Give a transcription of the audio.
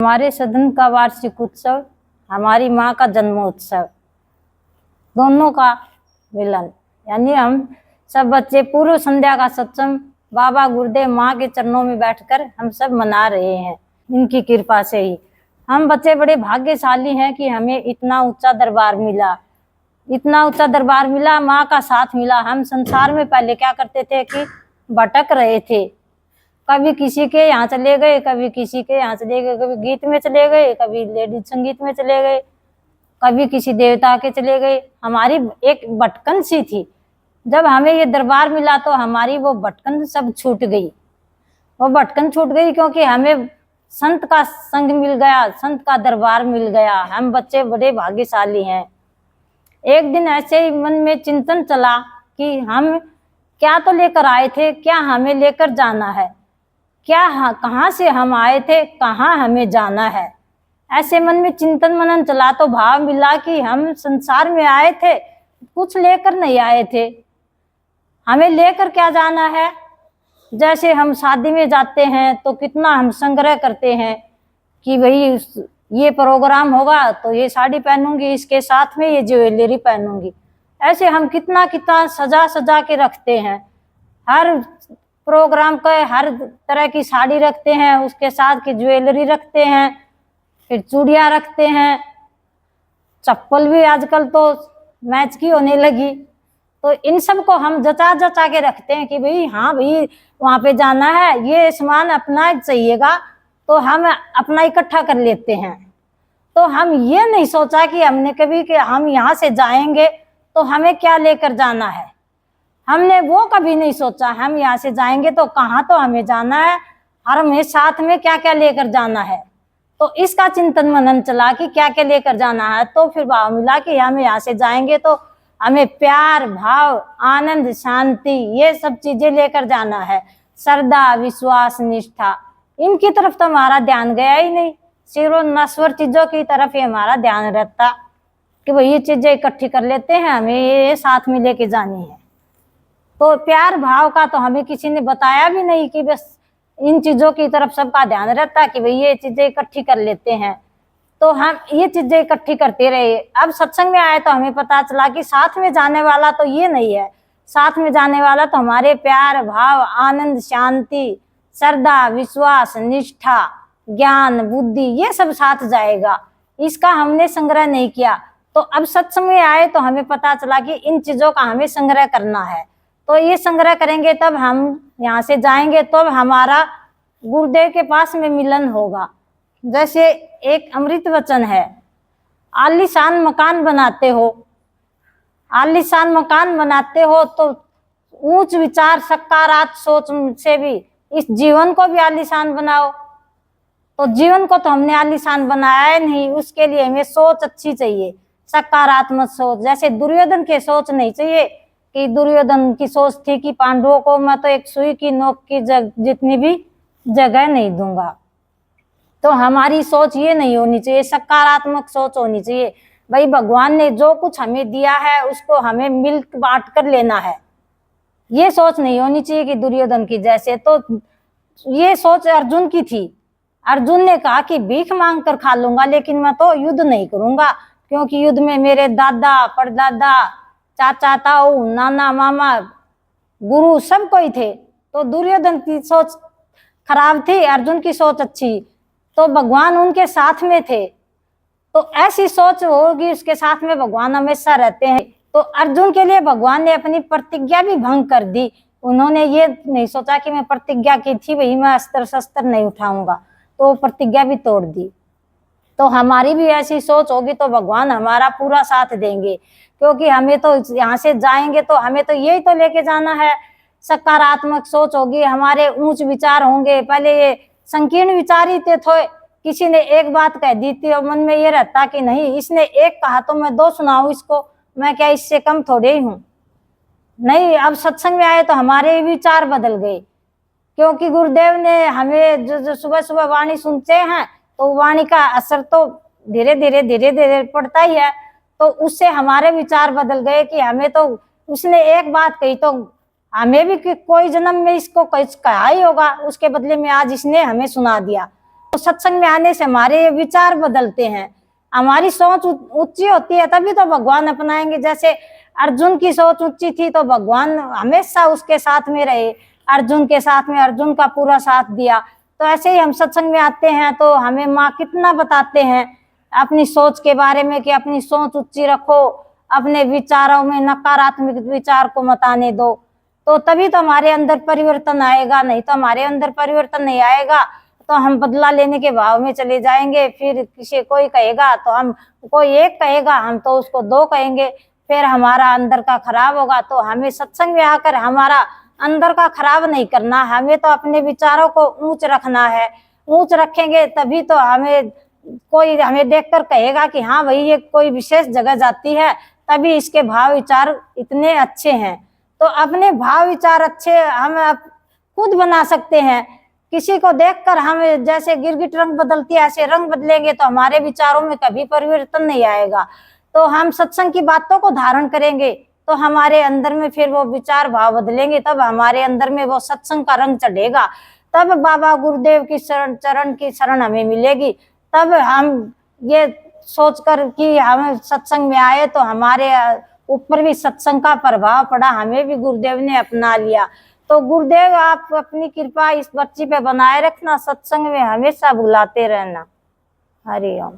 हमारे सदन का वार्षिक उत्सव, हमारी माँ का जन्मोत्सव, दोनों का मिलन, यानी हम सब बच्चे पूर्व संध्या का सत्संग बाबा गुरुदेव माँ के चरणों में बैठकर हम सब मना रहे हैं। इनकी कृपा से ही हम बच्चे बड़े भाग्यशाली हैं कि हमें इतना ऊंचा दरबार मिला, इतना ऊंचा दरबार मिला, माँ का साथ मिला। हम संसार में पहले क्या करते थे कि भटक रहे थे, कभी किसी के यहाँ चले गए, कभी किसी के यहाँ चले गए, कभी गीत में चले गए, कभी लेडीज संगीत में चले गए, कभी किसी देवता के चले गए। हमारी एक भटकन सी थी। जब हमें ये दरबार मिला तो हमारी वो भटकन सब छूट गई। वो भटकन छूट गई क्योंकि हमें संत का संग मिल गया, संत का दरबार मिल गया। हम बच्चे बड़े भाग्यशाली हैं। एक दिन ऐसे ही मन में चिंतन चला कि हम क्या तो लेकर आए थे, क्या हमें लेकर जाना है, क्या कहाँ से हम आए थे, कहाँ हमें जाना है। ऐसे मन में चिंतन मनन चला तो भाव मिला कि हम संसार में आए थे, कुछ लेकर नहीं आए थे। हमें लेकर क्या जाना है। जैसे हम शादी में जाते हैं तो कितना हम संग्रह करते हैं कि भाई ये प्रोग्राम होगा तो ये साड़ी पहनूंगी, इसके साथ में ये ज्वेलरी पहनूंगी। ऐसे हम कितना कितना सजा सजा के रखते हैं। हर प्रोग्राम का हर तरह की साड़ी रखते हैं, उसके साथ की ज्वेलरी रखते हैं, फिर चूड़ियाँ रखते हैं, चप्पल भी आजकल तो मैच की होने लगी। तो इन सब को हम जचा जचा के रखते हैं कि भाई हाँ भाई वहाँ पे जाना है, ये सामान अपना चाहिएगा, तो हम अपना इकट्ठा कर लेते हैं। तो हम ये नहीं सोचा कि हमने कभी कि हम यहाँ से जाएंगे तो हमें क्या लेकर जाना है। हमने वो कभी नहीं सोचा। हम यहाँ से जाएंगे तो कहाँ तो हमें जाना है, और हमें साथ में क्या क्या लेकर जाना है। तो इसका चिंतन मनन चला कि क्या क्या लेकर जाना है। तो फिर भाव मिला कि हम यहाँ से जाएंगे तो हमें प्यार, भाव, आनंद, शांति, ये सब चीजें लेकर जाना है। श्रद्धा, विश्वास, निष्ठा, इनकी तरफ तो हमारा ध्यान गया ही नहीं। सिर्फ नश्वर चीजों की तरफ ही हमारा ध्यान रहता कि भाई ये चीजें इकट्ठी कर लेते हैं, हमें ये साथ में लेके जानी है। तो प्यार भाव का तो हमें किसी ने बताया भी नहीं कि बस इन चीजों की तरफ सबका ध्यान रहता कि भाई ये चीजें इकट्ठी कर लेते हैं। तो हम ये चीजें इकट्ठी करते रहे। अब सत्संग में आए तो हमें पता चला कि साथ में जाने वाला तो ये नहीं है। साथ में जाने वाला तो हमारे प्यार, भाव, आनंद, शांति, श्रद्धा, विश्वास, निष्ठा, ज्ञान, बुद्धि, ये सब साथ जाएगा। इसका हमने संग्रह नहीं किया। तो अब सत्संग में आए तो हमें पता चला कि इन चीजों का हमें संग्रह करना है। तो ये संग्रह करेंगे तब हम यहाँ से जाएंगे, तो हमारा गुरुदेव के पास में मिलन होगा। जैसे एक अमृत वचन है, आलीशान मकान बनाते हो, आलीशान मकान बनाते हो तो ऊंच विचार, सकारात्मक सोच से भी इस जीवन को भी आलीशान बनाओ। तो जीवन को तो हमने आलीशान बनाया नहीं, उसके लिए हमें सोच अच्छी चाहिए, सकारात्मक सोच। जैसे दुर्योधन की सोच नहीं चाहिए कि दुर्योधन की सोच थी कि पांडवों को मैं तो एक सुई की नोक की जितनी भी जगह नहीं दूंगा। तो हमारी सोच ये नहीं होनी चाहिए, सकारात्मक सोच होनी चाहिए। भाई भगवान ने जो कुछ हमें दिया है उसको हमें मिल बांट कर लेना है। ये सोच नहीं होनी चाहिए कि दुर्योधन की जैसे। तो ये सोच अर्जुन की थी। अर्जुन ने कहा कि भीख मांग कर खा लूंगा लेकिन मैं तो युद्ध नहीं करूंगा, क्योंकि युद्ध में मेरे दादा, परदादा, चाचा, ताऊ, नाना, मामा, गुरु सब कोई थे। तो दुर्योधन की सोच खराब थी, अर्जुन की सोच अच्छी। तो भगवान उनके साथ में थे। तो ऐसी सोच होगी, उसके साथ में भगवान हमेशा रहते हैं। तो अर्जुन के लिए भगवान ने अपनी प्रतिज्ञा भी भंग कर दी। उन्होंने ये नहीं सोचा कि मैं प्रतिज्ञा की थी भाई मैं अस्त्र शस्त्र नहीं उठाऊंगा, तो प्रतिज्ञा भी तोड़ दी। तो हमारी भी ऐसी सोच होगी तो भगवान हमारा पूरा साथ देंगे, क्योंकि हमें तो यहाँ से जाएंगे तो हमें तो यही तो लेके जाना है। सकारात्मक सोच होगी, हमारे ऊंच विचार होंगे। पहले ये संकीर्ण विचार ही थे, किसी ने एक बात कह दी थी और मन में ये रहता कि नहीं इसने एक कहा तो मैं दो सुनाऊं इसको, मैं क्या इससे कम थोड़े ही हूँ। नहीं, अब सत्संग में आए तो हमारे विचार बदल गए, क्योंकि गुरुदेव ने हमें जो सुबह सुबह वाणी सुनते हैं तो वाणी का असर तो धीरे धीरे पड़ता ही है। तो उससे हमारे विचार बदल गए कि हमें तो उसने एक बात कही तो हमें भी कोई जन्म में इसको कहा ही होगा, उसके बदले में आज इसने हमें सुना दिया। तो सत्संग में आने से हमारे विचार बदलते हैं, हमारी सोच ऊंची होती है, तभी तो भगवान अपनाएंगे। जैसे अर्जुन की सोच ऊंची थी तो भगवान हमेशा उसके साथ में रहे, अर्जुन के साथ में अर्जुन का पूरा साथ दिया। तो ऐसे ही हम सत्संग में आते हैं तो हमें माँ कितना बताते हैं अपनी सोच के बारे में कि अपनी सोच ऊंची रखो, अपने विचारों में नकारात्मक विचार को मत आने दो, तो तभी तो हमारे अंदर परिवर्तन आएगा। नहीं तो हमारे अंदर परिवर्तन नहीं आएगा तो हम बदला लेने के भाव में चले जाएंगे। फिर किसी कोई कहेगा तो हम, कोई एक कहेगा हम तो उसको दो कहेंगे, फिर हमारा अंदर का खराब होगा। तो हमें सत्संग में आकर हमारा अंदर का खराब नहीं करना, हमें तो अपने विचारों को ऊंच रखना है। ऊंच रखेंगे तभी तो हमें कोई हमें देखकर कहेगा कि हाँ भाई ये कोई विशेष जगह जाती है, तभी इसके भाव विचार इतने अच्छे हैं। तो अपने भाव विचार अच्छे हम खुद बना सकते हैं। किसी को देखकर हम जैसे गिरगिट रंग बदलती है ऐसे रंग बदलेंगे तो हमारे विचारों में कभी परिवर्तन नहीं आएगा। तो हम सत्संग की बातों को धारण करेंगे तो हमारे अंदर में फिर वो विचार भाव बदलेंगे, तब हमारे अंदर में वो सत्संग का रंग चढ़ेगा, तब बाबा गुरुदेव की चरण की शरण हमें मिलेगी। तब हम ये सोचकर कि हम सत्संग में आए तो हमारे ऊपर भी सत्संग का प्रभाव पड़ा, हमें भी गुरुदेव ने अपना लिया। तो गुरुदेव आप अपनी कृपा इस बच्ची पे बनाए रखना, सत्संग में हमेशा बुलाते रहना। हरि ओम।